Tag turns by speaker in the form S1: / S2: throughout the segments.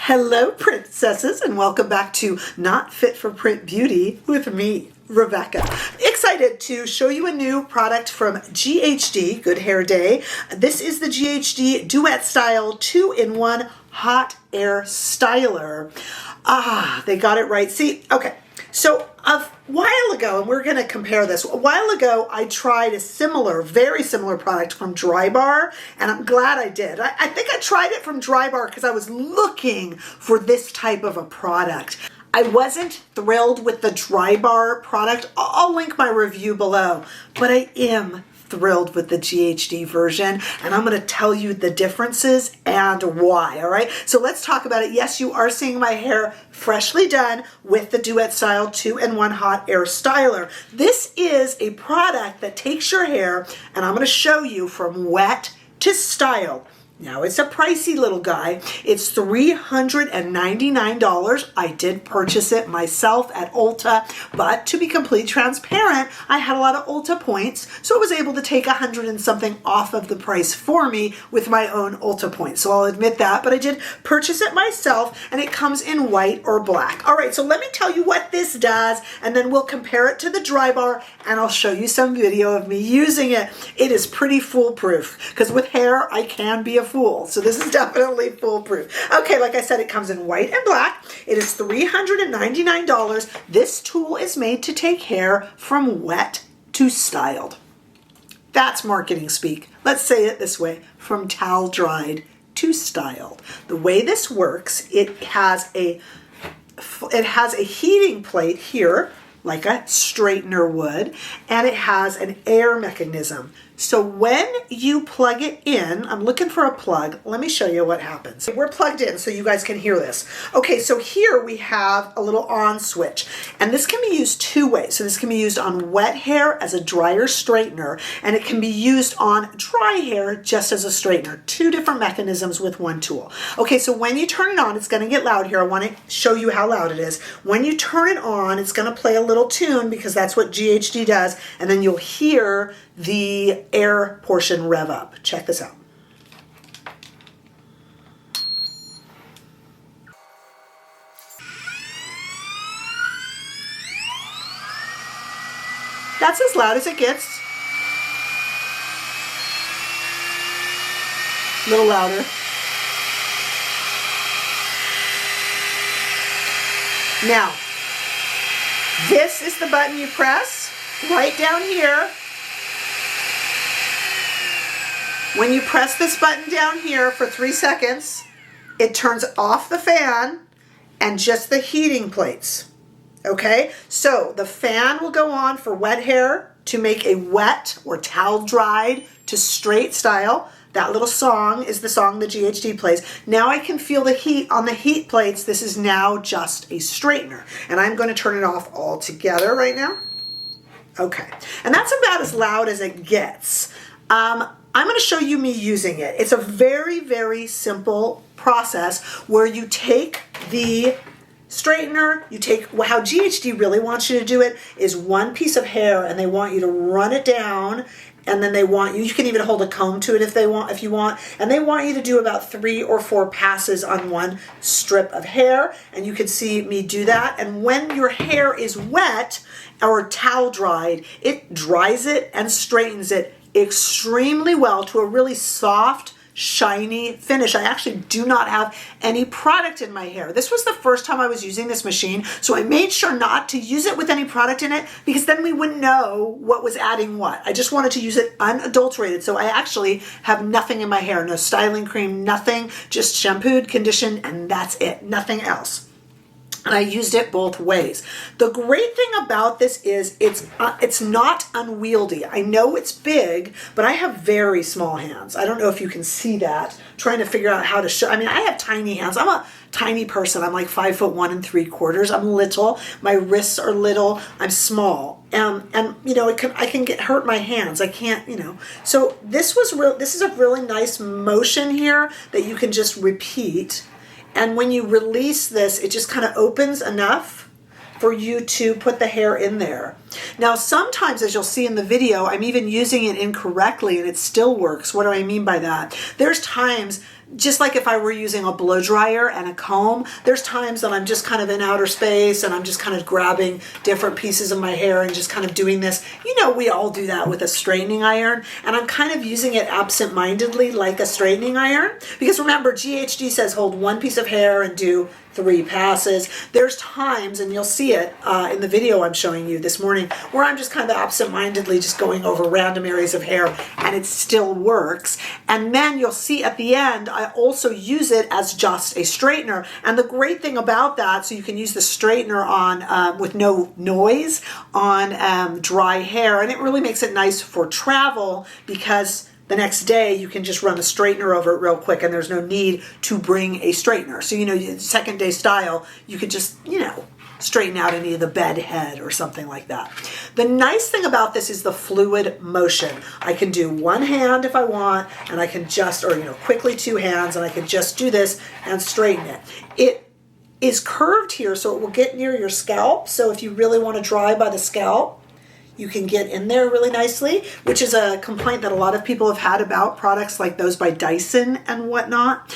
S1: Hello, princesses, and welcome back to Not Fit for Print Beauty with me, Rebecca. Excited to show you a new product from ghd, Good Hair Day. This is the ghd Duet Style 2-in-1 Hot Air Styler. They got it right. See, okay. So a while ago, and we're going to compare this, a while ago I tried a very similar product from Drybar, and I'm glad I did. I think I tried it from Drybar because I was looking for this type of a product. I wasn't thrilled with the Drybar product. I'll link my review below, but I am thrilled with the ghd version, and I'm going to tell you the differences and why. All right, so let's talk about it. Yes, you are seeing my hair freshly done with the Duet Style 2-in-1 Hot Air Styler. This is a product that takes your hair, and I'm going to show you from wet to styled. Now, it's a pricey little guy. It's $399. I did purchase it myself at Ulta, but to be completely transparent, I had a lot of Ulta points, so I was able to take 100 and something off of the price for me with my own Ulta points. So I'll admit that, but I did purchase it myself, and it comes in white or black. All right, so let me tell you what this does, and then we'll compare it to the Drybar, and I'll show you some video of me using it. It is pretty foolproof, because with hair, I can be a fool. So this is definitely foolproof. Okay, like I said, it comes in white and black. It is $399. This tool is made to take hair from wet to styled. That's marketing speak. Let's say it this way, from towel dried to styled. The way this works, it has a heating plate here, like a straightener would, and it has an air mechanism. So when you plug it in, I'm looking for a plug. Let me show you what happens. We're plugged in so you guys can hear this. Okay, so here we have a little on switch, and this can be used two ways. So this can be used on wet hair as a dryer straightener, and it can be used on dry hair just as a straightener. Two different mechanisms with one tool. Okay, so when you turn it on, it's gonna get loud here. I wanna show you how loud it is. When you turn it on, it's gonna play a little tune because that's what ghd does, and then you'll hear the air portion rev up. Check this out. That's as loud as it gets. A little louder. Now, this is the button you press right down here. When you press this button down here for 3 seconds, it turns off the fan and just the heating plates. Okay, so the fan will go on for wet hair to make a wet or towel dried to straight style. That little song is the song the ghd plays. Now I can feel the heat on the heat plates. This is now just a straightener, and I'm going to turn it off altogether right now. Okay, and that's about as loud as it gets. I'm going to show you me using it. It's a very, very simple process where you take the straightener, how ghd really wants you to do it is one piece of hair, and they want you to run it down, and then you can even hold a comb to it if you want, and they want you to do about 3 or 4 passes on one strip of hair, and you can see me do that. And when your hair is wet or towel dried, it dries it and straightens it extremely well to a really soft, shiny finish. I actually do not have any product in my hair. This was the first time I was using this machine, so I made sure not to use it with any product in it because then we wouldn't know what was adding what. I just wanted to use it unadulterated, so I actually have nothing in my hair. No styling cream, nothing, just shampooed, conditioned, and that's it. Nothing else. And I used it both ways. The great thing about this is it's not unwieldy. I know it's big, but I have very small hands. I don't know if you can see that. I'm trying to figure out how to show. I mean, I have tiny hands. I'm a tiny person. I'm like 5'1 3/4". I'm little. My wrists are little. I'm small. And you know, I can hurt my hands. I can't, you know. So this is a really nice motion here that you can just repeat. And when you release this, it just kind of opens enough for you to put the hair in there. Now, sometimes, as you'll see in the video, I'm even using it incorrectly and it still works. What do I mean by that? There's times just like if I were using a blow dryer and a comb, there's times that I'm just kind of in outer space and I'm just kind of grabbing different pieces of my hair and just kind of doing this. You know, we all do that with a straightening iron, and I'm kind of using it absent-mindedly like a straightening iron, because remember, ghd says hold one piece of hair and do 3 passes. There's times, and you'll see it in the video I'm showing you this morning, where I'm just kind of absent-mindedly just going over random areas of hair, and it still works. And then you'll see at the end, I also use it as just a straightener. And the great thing about that, so you can use the straightener on with no noise on dry hair, and it really makes it nice for travel, because the next day you can just run a straightener over it real quick and there's no need to bring a straightener. So, you know, second day style, you could just, you know, straighten out any of the bed head or something like that. The nice thing about this is the fluid motion. I can do one hand if I want, and I can just, or, you know, quickly 2 hands, and I can just do this and straighten it. It is curved here, so it will get near your scalp. So if you really want to dry by the scalp, you can get in there really nicely, which is a complaint that a lot of people have had about products like those by Dyson and whatnot.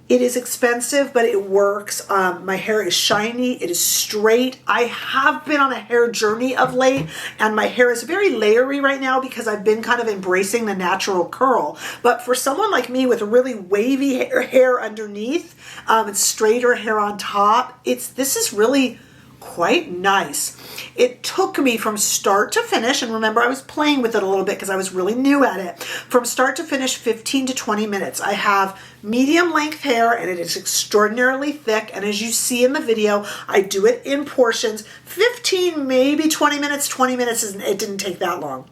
S1: It is expensive, but it works. My hair is shiny, it is straight. I have been on a hair journey of late, and my hair is very layery right now because I've been kind of embracing the natural curl. But for someone like me with really wavy hair underneath and straighter hair on top, this is really quite nice. It took me from start to finish, and remember I was playing with it a little bit because I was really new at it, from start to finish 15 to 20 minutes. I have medium length hair and it is extraordinarily thick, and as you see in the video, I do it in portions. 15, maybe 20 minutes. 20 minutes, it didn't take that long.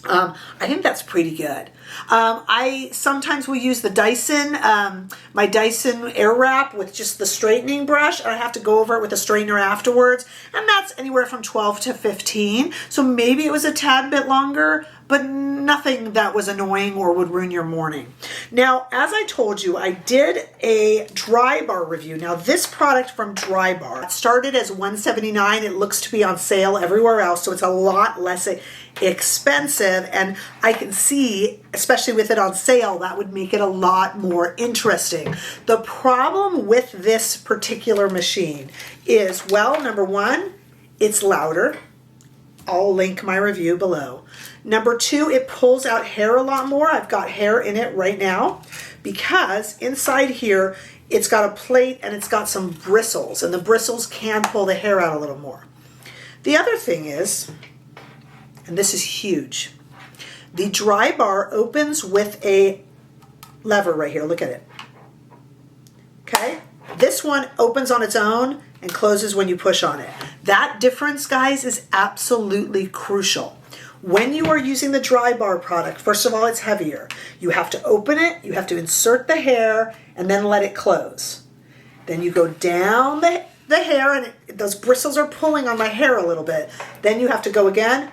S1: I think that's pretty good. I sometimes will use the Dyson, my Dyson Airwrap with just the straightening brush, and I have to go over it with a straightener afterwards, and that's anywhere from 12 to 15. So maybe it was a tad bit longer, but nothing that was annoying or would ruin your morning. Now, as I told you, I did a Dry Bar review. Now, this product from Dry Bar started as $179. It looks to be on sale everywhere else, so it's a lot less expensive, and I can see, especially with it on sale, that would make it a lot more interesting. The problem with this particular machine is, well, number one, it's louder. I'll link my review below. Number two, it pulls out hair a lot more. I've got hair in it right now because inside here, it's got a plate and it's got some bristles, and the bristles can pull the hair out a little more. The other thing is, and this is huge, the Dry Bar opens with a lever right here. Look at it. Okay? This one opens on its own and closes when you push on it. That difference, guys, is absolutely crucial. When you are using the Dry Bar product, first of all, it's heavier. You have to open it, you have to insert the hair, and then let it close. Then you go down the hair, and those bristles are pulling on my hair a little bit. Then you have to go again,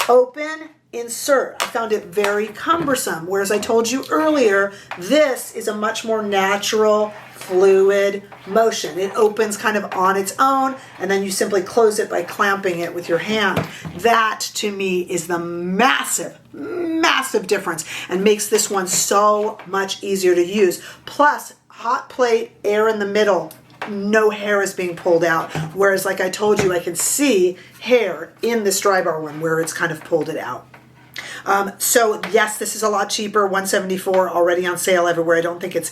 S1: open, insert. I found it very cumbersome, whereas I told you earlier, this is a much more natural, fluid motion. It opens kind of on its own, and then you simply close it by clamping it with your hand. That, to me, is the massive, massive difference and makes this one so much easier to use. Plus, hot plate, air in the middle, no hair is being pulled out. Whereas, like I told you, I can see hair in this Dry Bar one where it's kind of pulled it out. So yes, this is a lot cheaper, $174, already on sale everywhere. I don't think it's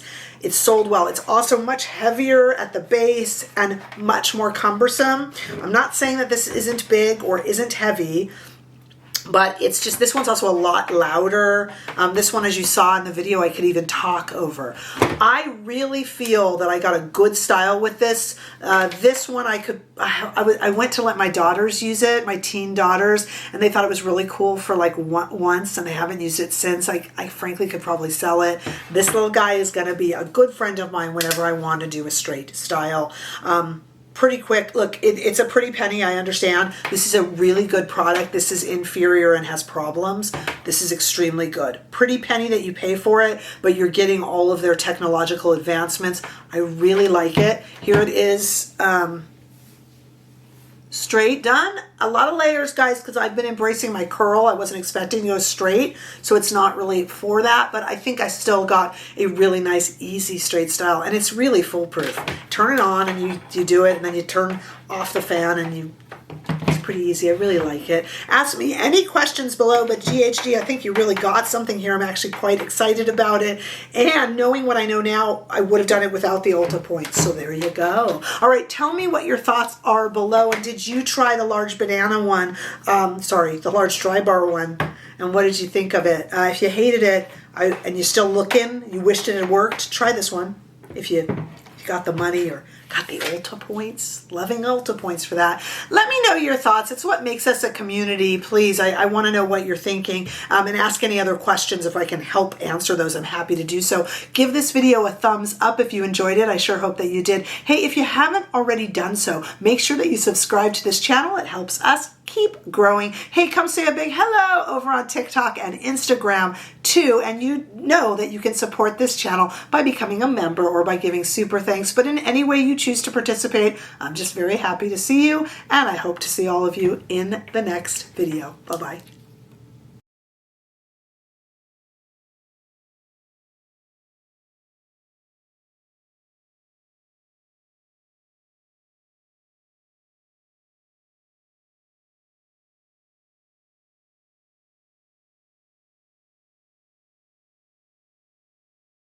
S1: sold well. It's also much heavier at the base and much more cumbersome. I'm not saying that this isn't big or isn't heavy, but it's just, this one's also a lot louder. This one, as you saw in the video, I could even talk over. I really feel that I got a good style with this. This one I went to let my daughters use it, my teen daughters, and they thought it was really cool for like once, and they haven't used it since. I frankly could probably sell it. This little guy is gonna be a good friend of mine whenever I want to do a straight style. Pretty quick. Look, it's a pretty penny, I understand. This is a really good product. This is inferior and has problems. This is extremely good. Pretty penny that you pay for it, but you're getting all of their technological advancements. I really like it. Here it is. straight, done. A lot of layers, guys, because I've been embracing my curl. I wasn't expecting to go straight, so it's not really for that, but I think I still got a really nice, easy straight style, and it's really foolproof. Turn it on, and you do it, and then you turn off the fan, and it's pretty easy. I really like it. Ask me any questions below, but ghd, I think you really got something here. I'm actually quite excited about it, and knowing what I know now, I would have done it without the Ulta points, so there you go. All right, tell me what your thoughts are below, and did you try the large banana one, the large dry bar one, and what did you think of it? If you hated it, and you're still looking, you wished it had worked, try this one. If you got the money or got the Ulta points, loving Ulta points for that. Let me know your thoughts. It's what makes us a community. Please, I want to know what you're thinking, and ask any other questions. If I can help answer those, I'm happy to do so. Give this video a thumbs up if you enjoyed it. I sure hope that you did. Hey, if you haven't already done so, make sure that you subscribe to this channel. It helps us keep growing. Hey, come say a big hello over on TikTok and Instagram too, and you know that you can support this channel by becoming a member or by giving super thanks, but in any way you choose to participate, I'm just very happy to see you, and I hope to see all of you in the next video. Bye-bye.